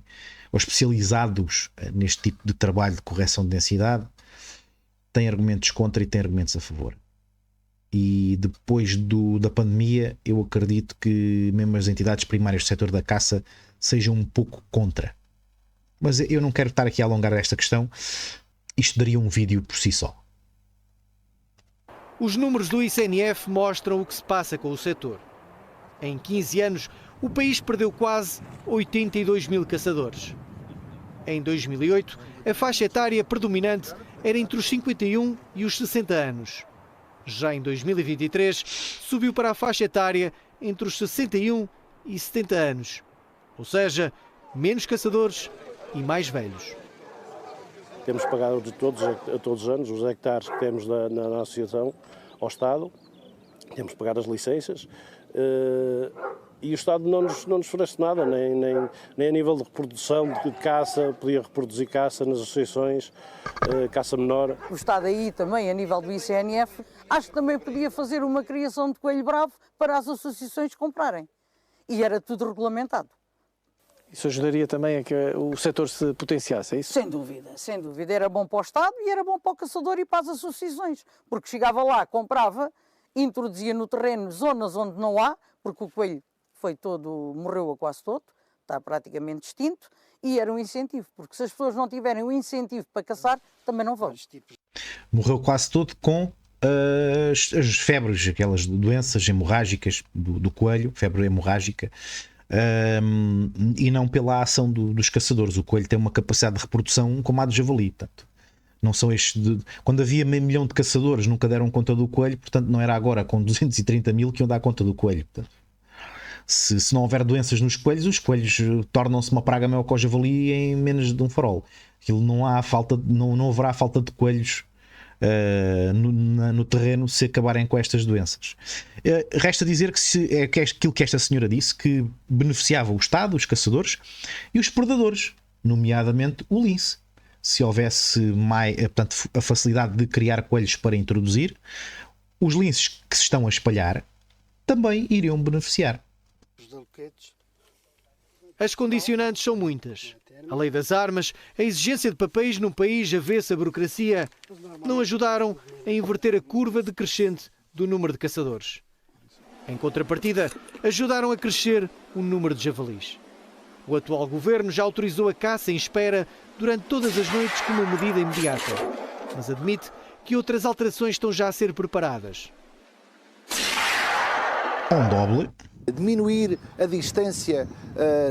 [SPEAKER 1] ou especializados neste tipo de trabalho de correção de densidade, tem argumentos contra e tem argumentos a favor. E depois da pandemia, eu acredito que mesmo as entidades primárias do setor da caça sejam um pouco contra. Mas eu não quero estar aqui a alongar esta questão. Isto daria um vídeo por si só.
[SPEAKER 7] Os números do ICNF mostram o que se passa com o setor. Em 15 anos, o país perdeu quase 82 mil caçadores. Em 2008, a faixa etária predominante era entre os 51 e os 60 anos. Já em 2023, subiu para a faixa etária entre os 61 e 70 anos. Ou seja, menos caçadores e mais velhos.
[SPEAKER 13] Temos pagado todos os anos os hectares que temos na associação ao Estado, temos pagado as licenças e o Estado não nos oferece nada, nem a nível de reprodução de caça, podia reproduzir caça nas associações, caça menor.
[SPEAKER 11] O Estado aí também, a nível do ICNF, acho que também podia fazer uma criação de coelho bravo para as associações comprarem. E era tudo regulamentado.
[SPEAKER 14] Isso ajudaria também a que o setor se potenciasse, é isso?
[SPEAKER 11] Sem dúvida, sem dúvida. Era bom para o Estado e era bom para o caçador e para as associações. Porque chegava lá, comprava, introduzia no terreno zonas onde não há, porque o coelho morreu a quase todo, está praticamente extinto, e era um incentivo. Porque se as pessoas não tiverem um incentivo para caçar, também não vão.
[SPEAKER 1] Morreu quase todo com as febres, aquelas doenças hemorrágicas do coelho, febre hemorrágica. E não pela ação dos caçadores. O coelho tem uma capacidade de reprodução como a do javali. Portanto, não são estes quando havia meio milhão de caçadores nunca deram conta do coelho, portanto não era agora com 230 mil que iam dar conta do coelho. Portanto, se não houver doenças nos coelhos, os coelhos tornam-se uma praga maior que o javali em menos de um farol. Aquilo não haverá falta de coelhos no terreno se acabarem com estas doenças. Resta dizer que é aquilo que esta senhora disse, que beneficiava o Estado, os caçadores e os predadores, nomeadamente o lince. Se houvesse portanto, a facilidade de criar coelhos para introduzir, os linces que se estão a espalhar também iriam beneficiar.
[SPEAKER 7] As condicionantes são muitas. A lei das armas, a exigência de papéis num país avesso à burocracia, não ajudaram a inverter a curva decrescente do número de caçadores. Em contrapartida, ajudaram a crescer o número de javalis. O atual governo já autorizou a caça em espera durante todas as noites como uma medida imediata, mas admite que outras alterações estão já a ser preparadas.
[SPEAKER 1] Doble.
[SPEAKER 15] Diminuir a distância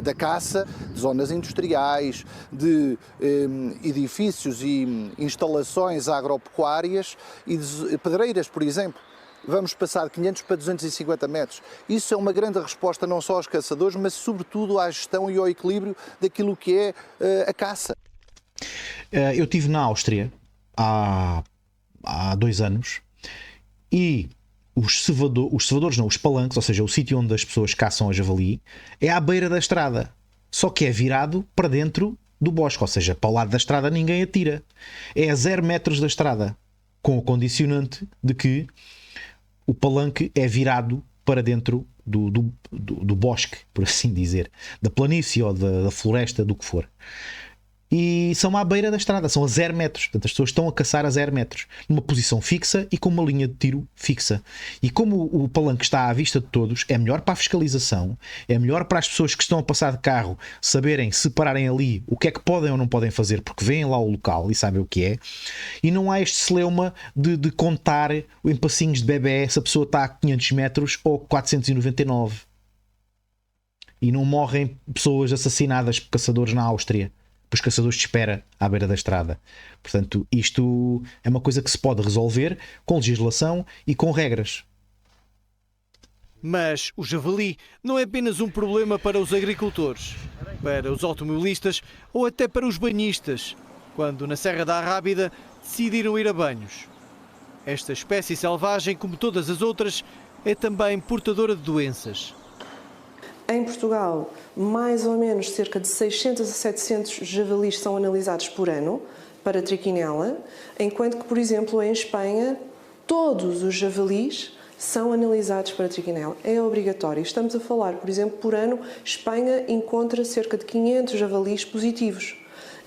[SPEAKER 15] da caça de zonas industriais, de edifícios e instalações agropecuárias e de pedreiras, por exemplo. Vamos passar de 500 para 250 metros. Isso é uma grande resposta não só aos caçadores, mas sobretudo à gestão e ao equilíbrio daquilo que é a caça.
[SPEAKER 1] Eu estive na Áustria há 2 anos e os cevadores não, os palanques, ou seja, o sítio onde as pessoas caçam a javali, é à beira da estrada, só que é virado para dentro do bosque, ou seja, para o lado da estrada ninguém atira. É a 0 metros da estrada, com o condicionante de que o palanque é virado para dentro do bosque, por assim dizer, da planície ou da floresta, do que for. E são à beira da estrada, são a 0 metros. Portanto, as pessoas estão a caçar a 0 metros, numa posição fixa e com uma linha de tiro fixa. E como o palanque está à vista de todos, é melhor para a fiscalização, é melhor para as pessoas que estão a passar de carro saberem, separarem ali o que é que podem ou não podem fazer, porque veem lá o local e sabem o que é. E não há este celeuma de contar em passinhos de bebé se a pessoa está a 500 metros ou 499. E não morrem pessoas assassinadas por caçadores na Áustria, os caçadores de espera à beira da estrada. Portanto, isto é uma coisa que se pode resolver com legislação e com regras.
[SPEAKER 7] Mas o javali não é apenas um problema para os agricultores, para os automobilistas ou até para os banhistas, quando na Serra da Arrábida decidiram ir a banhos. Esta espécie selvagem, como todas as outras, é também portadora de doenças.
[SPEAKER 6] Em Portugal, mais ou menos cerca de 600 a 700 javalis são analisados por ano para trichinella, enquanto que, por exemplo, em Espanha, todos os javalis são analisados para trichinella. É obrigatório. Estamos a falar, por exemplo, por ano, Espanha encontra cerca de 500 javalis positivos.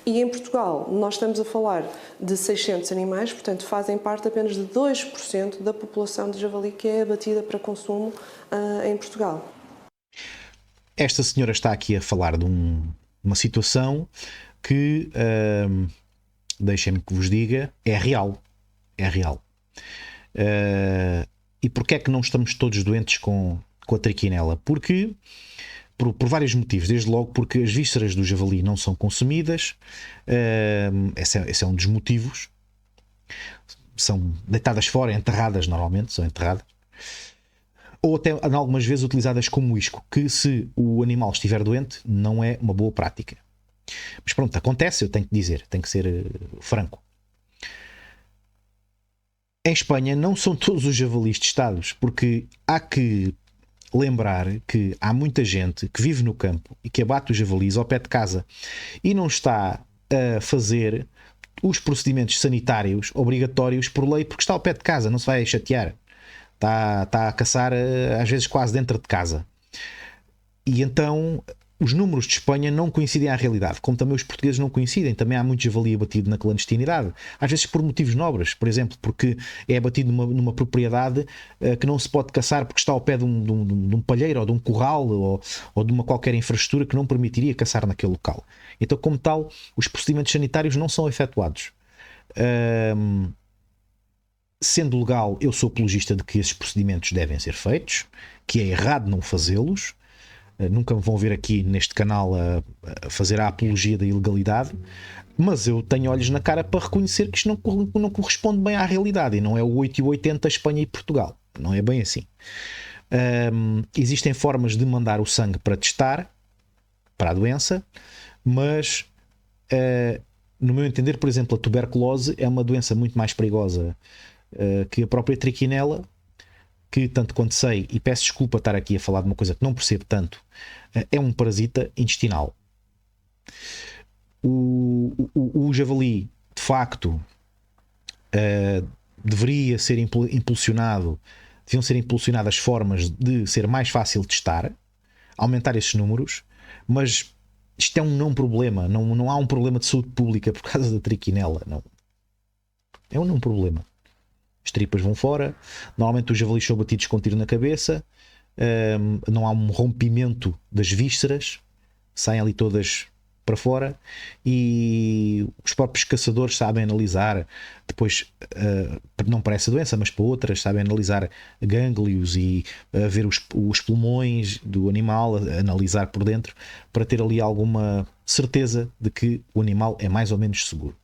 [SPEAKER 6] E em Portugal, nós estamos a falar de 600 animais, portanto, fazem parte apenas de 2% da população de javali que é abatida para consumo em Portugal.
[SPEAKER 1] Esta senhora está aqui a falar de uma situação que, deixem-me que vos diga, é real. É real. E porquê é que não estamos todos doentes com a trichinella? Porque por vários motivos. Desde logo porque as vísceras do javali não são consumidas, esse é um dos motivos. São deitadas fora, enterradas normalmente, são enterradas. Ou até algumas vezes utilizadas como isco, que se o animal estiver doente não é uma boa prática. Mas pronto, acontece, eu tenho que dizer, tenho que ser franco. Em Espanha não são todos os javalis testados, porque há que lembrar que há muita gente que vive no campo e que abate os javalis ao pé de casa e não está a fazer os procedimentos sanitários obrigatórios por lei, porque está ao pé de casa, não se vai chatear. Está a caçar às vezes quase dentro de casa. E então os números de Espanha não coincidem à realidade, como também os portugueses não coincidem. Também há muito javali abatido na clandestinidade, às vezes por motivos nobres, por exemplo, porque é abatido numa propriedade que não se pode caçar porque está ao pé de um palheiro ou de um curral ou de uma qualquer infraestrutura que não permitiria caçar naquele local. Então, como tal, os procedimentos sanitários não são efetuados. Sendo legal, eu sou apologista de que esses procedimentos devem ser feitos, que é errado não fazê-los. Nunca me vão ver aqui neste canal a fazer a apologia da ilegalidade, mas eu tenho olhos na cara para reconhecer que isto não corresponde bem à realidade, e não é o 8 e 80 Espanha e Portugal, não é bem assim. Existem formas de mandar o sangue para testar para a doença, mas no meu entender, por exemplo, a tuberculose é uma doença muito mais perigosa que a própria triquinela, que tanto quanto sei, e peço desculpa estar aqui a falar de uma coisa que não percebo tanto, é um parasita intestinal. O javali, de facto, deveria ser impulsionado, deviam ser impulsionadas formas de ser mais fácil testar, aumentar esses números, mas isto é um não problema, não há um problema de saúde pública por causa da triquinela, não. É um não problema. As tripas vão fora, normalmente os javalis são batidos com tiro na cabeça, não há um rompimento das vísceras, saem ali todas para fora, e os próprios caçadores sabem analisar, depois, não para essa doença, mas para outras, sabem analisar gânglios e ver os pulmões do animal, analisar por dentro, para ter ali alguma certeza de que o animal é mais ou menos seguro.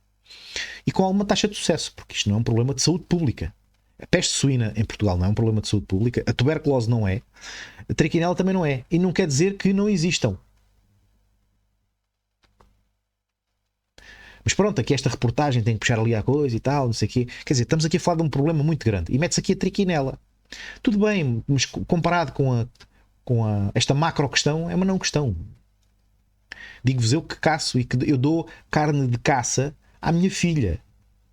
[SPEAKER 1] E com alguma taxa de sucesso, porque isto não é um problema de saúde pública. A peste suína em Portugal não é um problema de saúde pública, a tuberculose não é, a triquinela também não é, e não quer dizer que não existam. Mas pronto, aqui esta reportagem tem que puxar ali a coisa e tal, não sei o quê. Quer dizer, estamos aqui a falar de um problema muito grande, e mete-se aqui a triquinela. Tudo bem, mas comparado com esta macro questão, é uma não questão. Digo-vos eu que caço e que eu dou carne de caça à minha filha.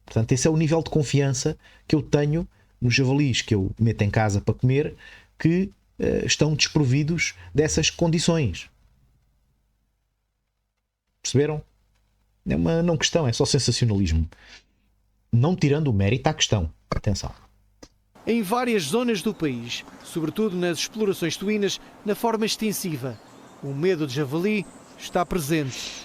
[SPEAKER 1] Portanto, esse é o nível de confiança que eu tenho nos javalis que eu meto em casa para comer, que estão desprovidos dessas condições. Perceberam? É uma não questão, é só sensacionalismo. Não tirando o mérito à questão. Atenção.
[SPEAKER 7] Em várias zonas do país, sobretudo nas explorações suínas, na forma extensiva, o medo de javali está presente.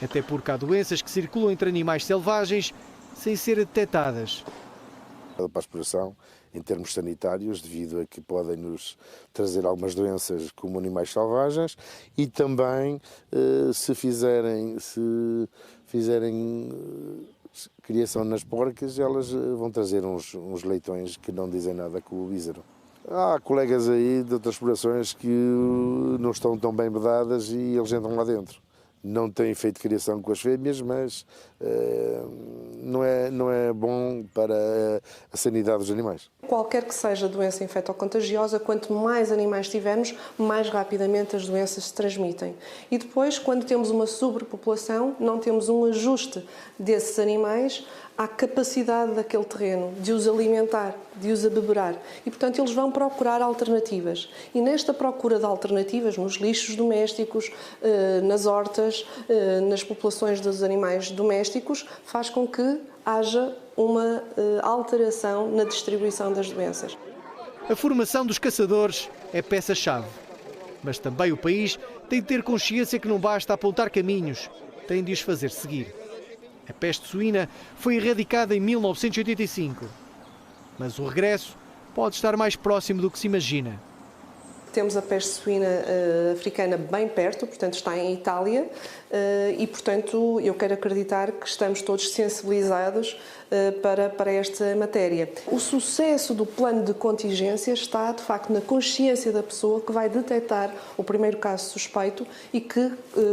[SPEAKER 7] Até porque há doenças que circulam entre animais selvagens sem ser detectadas.
[SPEAKER 16] Para a exploração, em termos sanitários, devido a que podem nos trazer algumas doenças como animais selvagens, e também se fizerem criação nas porcas, elas vão trazer uns leitões que não dizem nada com o víscero. Há colegas aí de outras explorações que não estão tão bem vedadas e eles entram lá dentro. Não têm feito criação com as fêmeas, mas não é bom para a sanidade dos animais.
[SPEAKER 6] Qualquer que seja a doença infectocontagiosa, quanto mais animais tivermos, mais rapidamente as doenças se transmitem. E depois, quando temos uma sobrepopulação, não temos um ajuste desses animais à capacidade daquele terreno de os alimentar, de os abeberar. E, portanto, eles vão procurar alternativas. E nesta procura de alternativas, nos lixos domésticos, nas hortas, nas populações dos animais domésticos, faz com que haja uma alteração na distribuição das doenças.
[SPEAKER 7] A formação dos caçadores é peça-chave. Mas também o país tem de ter consciência que não basta apontar caminhos, tem de os fazer seguir. A peste suína foi erradicada em 1985, mas o regresso pode estar mais próximo do que se imagina.
[SPEAKER 6] temos a peste suína africana bem perto, portanto está em Itália, e portanto eu quero acreditar que estamos todos sensibilizados para esta matéria. O sucesso do plano de contingência está, de facto, na consciência da pessoa que vai detectar o primeiro caso suspeito e que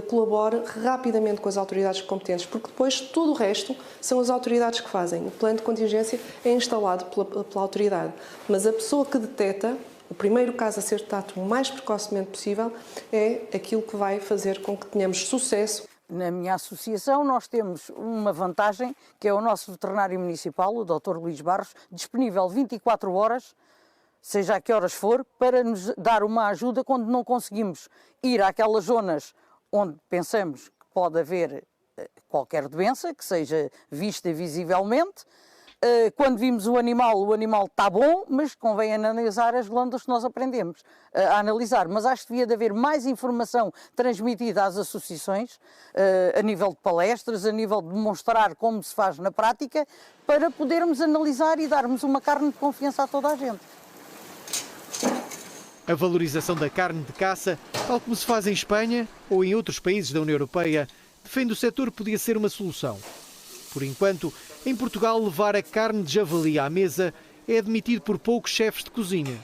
[SPEAKER 6] colabora rapidamente com as autoridades competentes, porque depois tudo o resto são as autoridades que fazem. O plano de contingência é instalado pela autoridade, mas a pessoa que detecta, o primeiro caso a ser detectado o mais precocemente possível, é aquilo que vai fazer com que tenhamos sucesso.
[SPEAKER 11] Na minha associação nós temos uma vantagem, que é o nosso veterinário municipal, o Dr. Luís Barros, disponível 24 horas, seja a que horas for, para nos dar uma ajuda quando não conseguimos ir àquelas zonas onde pensamos que pode haver qualquer doença, que seja vista visivelmente. Quando vimos o animal está bom, mas convém analisar as glândulas que nós aprendemos a analisar. Mas acho que devia de haver mais informação transmitida às associações, a nível de palestras, a nível de demonstrar como se faz na prática, para podermos analisar e darmos uma carne de confiança a toda a gente.
[SPEAKER 7] A valorização da carne de caça, tal como se faz em Espanha ou em outros países da União Europeia, defende o setor podia ser uma solução. Por enquanto, em Portugal, levar a carne de javali à mesa é admitido por poucos chefes de cozinha,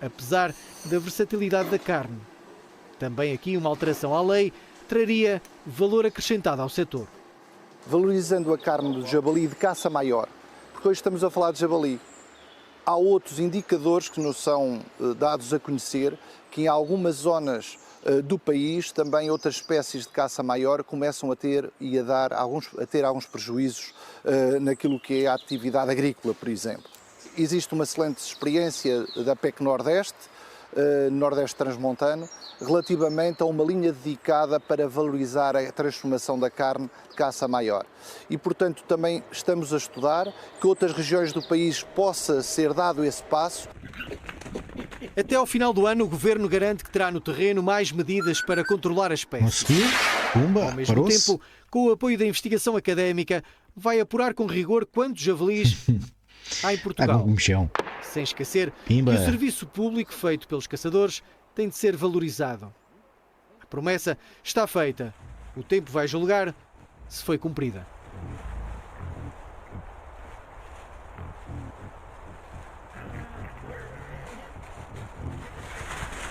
[SPEAKER 7] apesar da versatilidade da carne. Também aqui uma alteração à lei traria valor acrescentado ao setor.
[SPEAKER 15] Valorizando a carne do javali de caça maior, porque hoje estamos a falar de javali. Há outros indicadores que nos são dados a conhecer, que em algumas zonas do país também outras espécies de caça maior começam a ter e a ter alguns prejuízos naquilo que é a atividade agrícola, por exemplo. Existe uma excelente experiência da PEC Nordeste, Nordeste Transmontano, relativamente a uma linha dedicada para valorizar a transformação da carne de caça maior. E, portanto, também estamos a estudar que outras regiões do país possa ser dado esse passo.
[SPEAKER 7] Até ao final do ano, o Governo garante que terá no terreno mais medidas para controlar as pestes.
[SPEAKER 17] Pumba,
[SPEAKER 7] ao mesmo tempo, com o apoio da investigação académica, vai apurar com rigor quantos javalis há em Portugal. Sem esquecer que o serviço público feito pelos caçadores tem de ser valorizado. A promessa está feita. O tempo vai julgar se foi cumprida.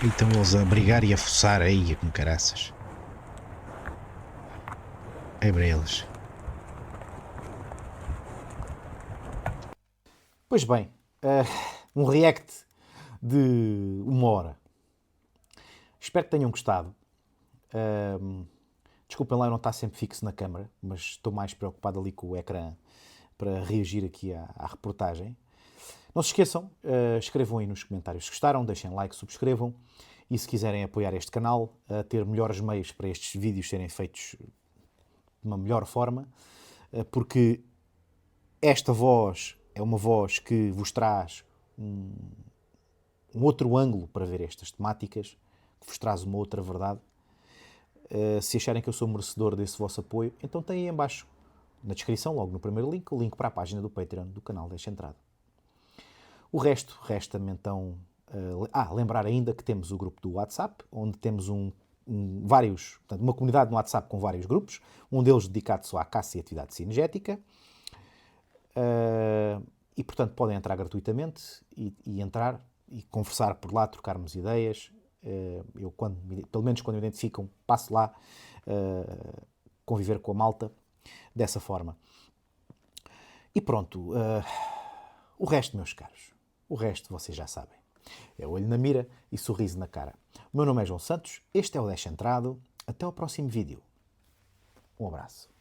[SPEAKER 17] Então eles a brigar e a fuçar aí com caraças. É para eles.
[SPEAKER 1] Pois bem, um react de 1 hora. Espero que tenham gostado. Desculpem lá eu não estar sempre fixo na câmara, mas estou mais preocupado ali com o ecrã para reagir aqui à reportagem. Não se esqueçam, escrevam aí nos comentários se gostaram, deixem like, subscrevam e se quiserem apoiar este canal, a ter melhores meios para estes vídeos serem feitos de uma melhor forma, porque esta voz é uma voz que vos traz um outro ângulo para ver estas temáticas, que vos traz uma outra verdade. Se acharem que eu sou merecedor desse vosso apoio, então tem aí em baixo, na descrição, logo no primeiro link, o link para a página do Patreon do canal Deixa Entrada. O resto, resta-me então lembrar ainda que temos o grupo do WhatsApp, onde temos uma comunidade no WhatsApp com vários grupos, um deles dedicado só à caça e atividade cinegética, e portanto podem entrar gratuitamente e entrar e conversar por lá, trocarmos ideias. Eu, pelo menos quando me identificam, passo lá conviver com a malta dessa forma. E pronto, o resto, meus caros, o resto vocês já sabem. É olho na mira e sorriso na cara. O meu nome é João Santos, este é o Deixa Entrado. Até ao próximo vídeo. Um abraço.